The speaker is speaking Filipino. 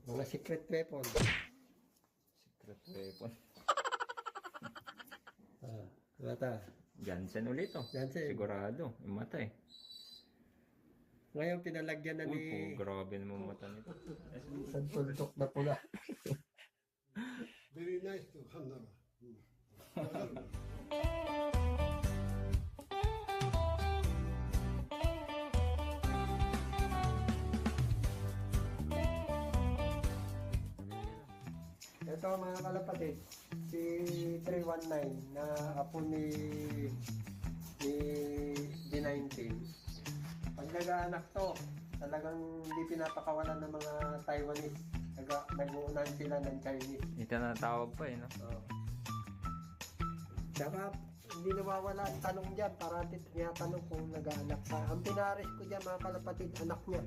Mga secret weapon. Secret weapon. Mata. Jansen ulit oh. Jansen. Sigurado. Yung mata eh. Ngayon pinalagyan na Uy, ni grabe naman mata nito. San Tuldok na pula. Very nice to handle. Ito mga kalapatid, si 319 na apo ni D19. Pag nag-aanak to, talagang hindi pinapakawalan ng mga Taiwanese. Nag-uunan sila ng Chinese. Itinatawag pa eh, no? Tsaka hindi nawawala ang tanong dyan. Parati tinatanong kung nag-aanak pa. Ang pinaris ko dyan mga kalapatid, anak niya.